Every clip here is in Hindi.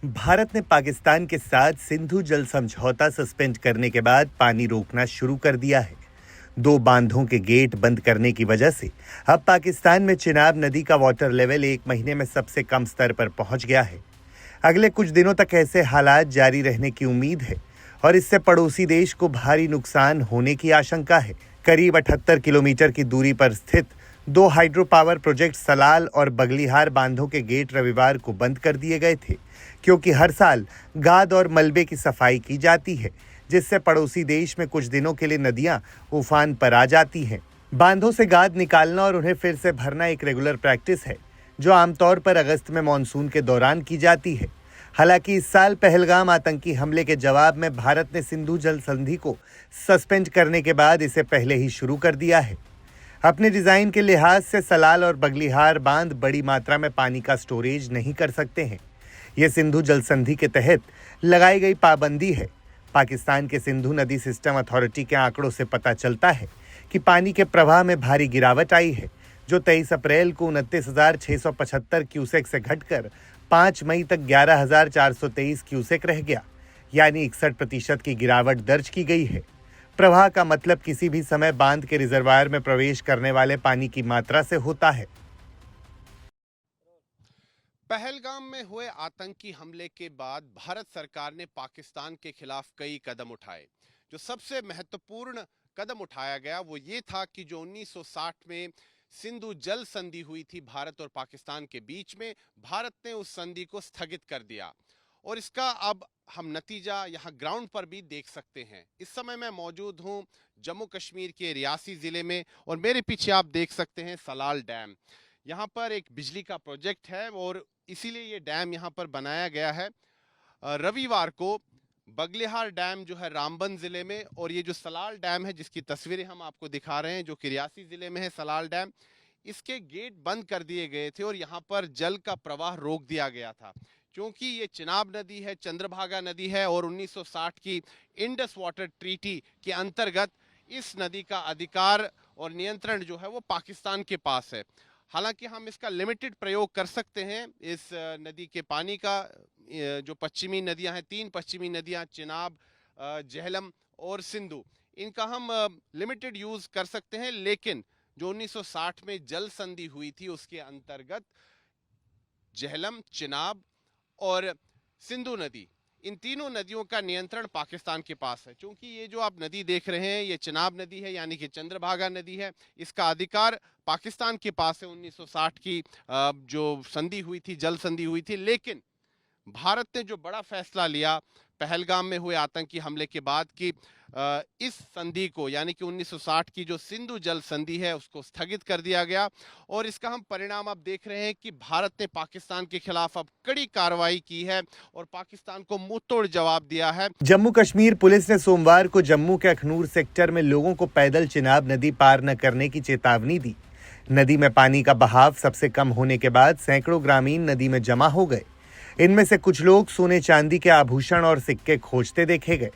भारत ने पाकिस्तान के साथ सिंधु जल समझौता सस्पेंड करने के बाद पानी रोकना शुरू कर दिया है। दो बांधों के गेट बंद करने की वजह से अब पाकिस्तान में चिनाब नदी का वाटर लेवल एक महीने में सबसे कम स्तर पर पहुंच गया है। अगले कुछ दिनों तक ऐसे हालात जारी रहने की उम्मीद है और इससे पड़ोसी देश को भारी नुकसान होने की आशंका है। करीब 78 किलोमीटर की दूरी पर स्थित दो हाइड्रो पावर प्रोजेक्ट सलाल और बगलिहार बांधों के गेट रविवार को बंद कर दिए गए थे, क्योंकि हर साल गाद और मलबे की सफाई की जाती है, जिससे पड़ोसी देश में कुछ दिनों के लिए नदियां उफान पर आ जाती हैं। बांधों से गाद निकालना और उन्हें फिर से भरना एक रेगुलर प्रैक्टिस है, जो आमतौर पर अगस्त में मानसून के दौरान की जाती है। हालांकि इस साल पहलगाम आतंकी हमले के जवाब में भारत ने सिंधु जल संधि को सस्पेंड करने के बाद इसे पहले ही शुरू कर दिया है। अपने डिजाइन के लिहाज से सलाल और बगलिहार बांध बड़ी मात्रा में पानी का स्टोरेज नहीं कर सकते हैं। यह सिंधु जल संधि के तहत लगाई गई पाबंदी है। पाकिस्तान के सिंधु नदी सिस्टम अथॉरिटी के आंकड़ों से पता चलता है कि पानी के प्रवाह में भारी गिरावट आई है, जो 23 अप्रैल को 29,675 क्यूसेक से घटकर 5 मई तक 11,423 क्यूसेक रह गया, यानी 61% की गिरावट दर्ज की गई है। प्रवाह का मतलब किसी भी समय बांध के रिजर्वायर में प्रवेश करने वाले पानी की मात्रा से होता है। पहलगाम में हुए आतंकी हमले के बाद भारत सरकार ने पाकिस्तान के खिलाफ कई कदम उठाए। जो सबसे महत्वपूर्ण कदम उठाया गया वो ये था कि जो 1960 में सिंधु जल संधि हुई थी भारत और पाकिस्तान के बीच में, भारत ने उस संधि को स्थगित कर दिया और इसका अब हम नतीजा यहाँ ग्राउंड पर भी देख सकते हैं। इस समय मैं मौजूद हूँ जम्मू कश्मीर के रियासी जिले में और मेरे पीछे आप देख सकते हैं सलाल डैम। यहाँ पर एक बिजली का प्रोजेक्ट है और इसीलिए ये डैम यहाँ पर बनाया गया है। रविवार को बगलिहार डैम जो है रामबन जिले में, और ये जो सलाल डैम है जिसकी तस्वीरें हम आपको दिखा रहे हैं जो कि रियासी जिले में है, सलाल डैम, इसके गेट बंद कर दिए गए थे और यहाँ पर जल का प्रवाह रोक दिया गया था, क्योंकि ये चिनाब नदी है, चंद्रभागा नदी है और 1960 की इंडस वाटर ट्रीटी के अंतर्गत इस नदी का अधिकार और नियंत्रण जो है वो पाकिस्तान के पास है। हालांकि हम इसका लिमिटेड प्रयोग कर सकते हैं इस नदी के पानी का। जो पश्चिमी नदियां हैं, 3 पश्चिमी नदियां चिनाब, झेलम और सिंधु, इनका हम लिमिटेड यूज कर सकते हैं। लेकिन जो 1960 में जल संधि हुई थी उसके अंतर्गत झेलम, चिनाब और सिंधु नदी, इन तीनों नदियों का नियंत्रण पाकिस्तान के पास है। क्योंकि ये जो आप नदी देख रहे हैं ये चिनाब नदी है, यानी कि चंद्रभागा नदी है, इसका अधिकार पाकिस्तान के पास है। 1960 की जो संधि हुई थी, जल संधि हुई थी, लेकिन भारत ने जो बड़ा फैसला लिया पहलगाम में हुए आतंकी हमले के बाद कि इस संधि को, यानी कि 1960 की जो सिंधु जल संधि है उसको स्थगित कर दिया गया। और इसका हम परिणाम अब देख रहे हैं कि भारत ने पाकिस्तान के खिलाफ अब कड़ी कार्रवाई की है और पाकिस्तान को मुंह तोड़ जवाब दिया है। जम्मू कश्मीर पुलिस ने सोमवार को जम्मू के अखनूर सेक्टर में लोगों को पैदल चिनाब नदी पार न करने की चेतावनी दी। नदी में पानी का बहाव सबसे कम होने के बाद सैकड़ों ग्रामीण नदी में जमा हो गए। इनमें से कुछ लोग सोने चांदी के आभूषण और सिक्के खोजते देखे गए।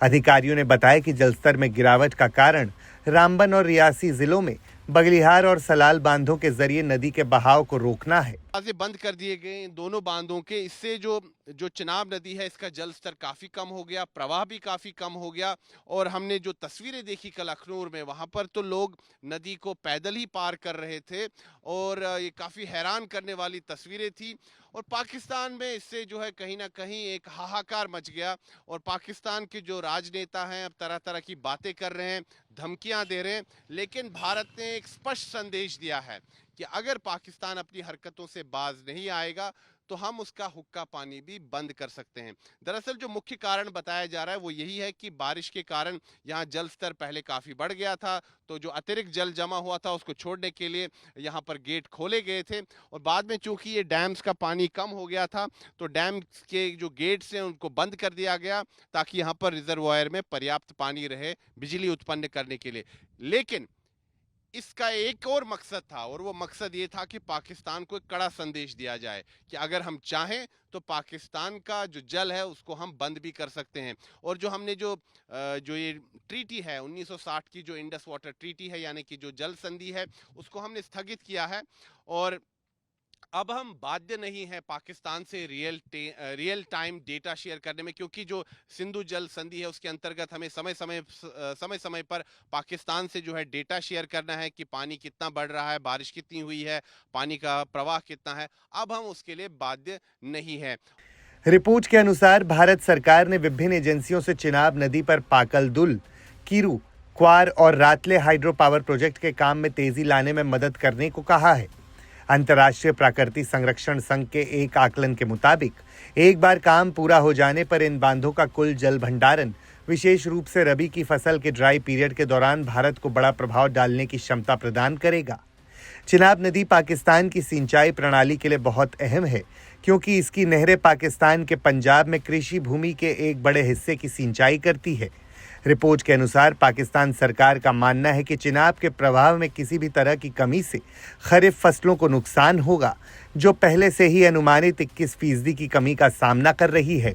अधिकारियों ने बताया कि जलस्तर में गिरावट का कारण रामबन और रियासी जिलों में बगलिहार और सलाल बांधों के जरिए नदी के बहाव को रोकना है। दरवाजे बंद कर दिए गए इन दोनों बांधों के। इससे जो चिनाब नदी है इसका जल स्तर काफी कम हो गया, प्रवाह भी काफी कम हो गया। और हमने जो तस्वीरें देखी कल अखनूर में, वहां पर तो लोग नदी को पैदल ही पार कर रहे थे और ये काफी हैरान करने वाली तस्वीरें थी। और पाकिस्तान में इससे जो है कहीं ना कहीं एक हाहाकार मच गया और पाकिस्तान के जो राजनेता हैं अब तरह तरह की बातें कर रहे हैं, धमकियां दे रहे हैं। लेकिन भारत ने एक स्पष्ट संदेश दिया है कि अगर पाकिस्तान अपनी हरकतों से बाज नहीं आएगा तो हम उसका हुक्का पानी भी बंद कर सकते हैं। दरअसल जो मुख्य कारण बताया जा रहा है वो यही है कि बारिश के कारण यहाँ जल स्तर पहले काफी बढ़ गया था, तो जो अतिरिक्त जल जमा हुआ था उसको छोड़ने के लिए यहाँ पर गेट खोले गए थे। और बाद में चूंकि ये डैम्स का पानी कम हो गया था तो डैम के जो गेट्स हैं उनको बंद कर दिया गया, ताकि यहाँ पर रिजर्वायर में पर्याप्त पानी रहे बिजली उत्पन्न करने के लिए। लेकिन इसका एक और मकसद था और वो मकसद ये था कि पाकिस्तान को एक कड़ा संदेश दिया जाए कि अगर हम चाहें तो पाकिस्तान का जो जल है उसको हम बंद भी कर सकते हैं। और जो हमने जो ये ट्रीटी है 1960 की, जो इंडस वाटर ट्रीटी है, यानी कि जो जल संधि है, उसको हमने स्थगित किया है। और अब हम बाध्य नहीं है पाकिस्तान से रियल टाइम डेटा शेयर करने में, क्योंकि जो सिंधु जल संधि है उसके अंतर्गत हमें समय समय पर पाकिस्तान से जो है डेटा शेयर करना है कि पानी कितना बढ़ रहा है, बारिश कितनी हुई है, पानी का प्रवाह कितना है। अब हम उसके लिए बाध्य नहीं है। रिपोर्ट के अनुसार भारत सरकार ने विभिन्न एजेंसियों से चिनाब नदी पर पाकलदुल, कीरू, क्वार और रातले हाइड्रो पावर प्रोजेक्ट के काम में तेजी लाने में मदद करने को कहा है। अंतर्राष्ट्रीय प्राकृतिक संरक्षण संघ के एक आकलन के मुताबिक एक बार काम पूरा हो जाने पर इन बांधों का कुल जल भंडारण विशेष रूप से रबी की फसल के ड्राई पीरियड के दौरान भारत को बड़ा प्रभाव डालने की क्षमता प्रदान करेगा। चिनाब नदी पाकिस्तान की सिंचाई प्रणाली के लिए बहुत अहम है, क्योंकि इसकी नहरें पाकिस्तान के पंजाब में कृषि भूमि के एक बड़े हिस्से की सिंचाई करती है। रिपोर्ट के अनुसार पाकिस्तान सरकार का मानना है कि चिनाब के प्रभाव में किसी भी तरह की कमी से खरीफ फसलों को नुकसान होगा, जो पहले से ही अनुमानित 21% की कमी का सामना कर रही है।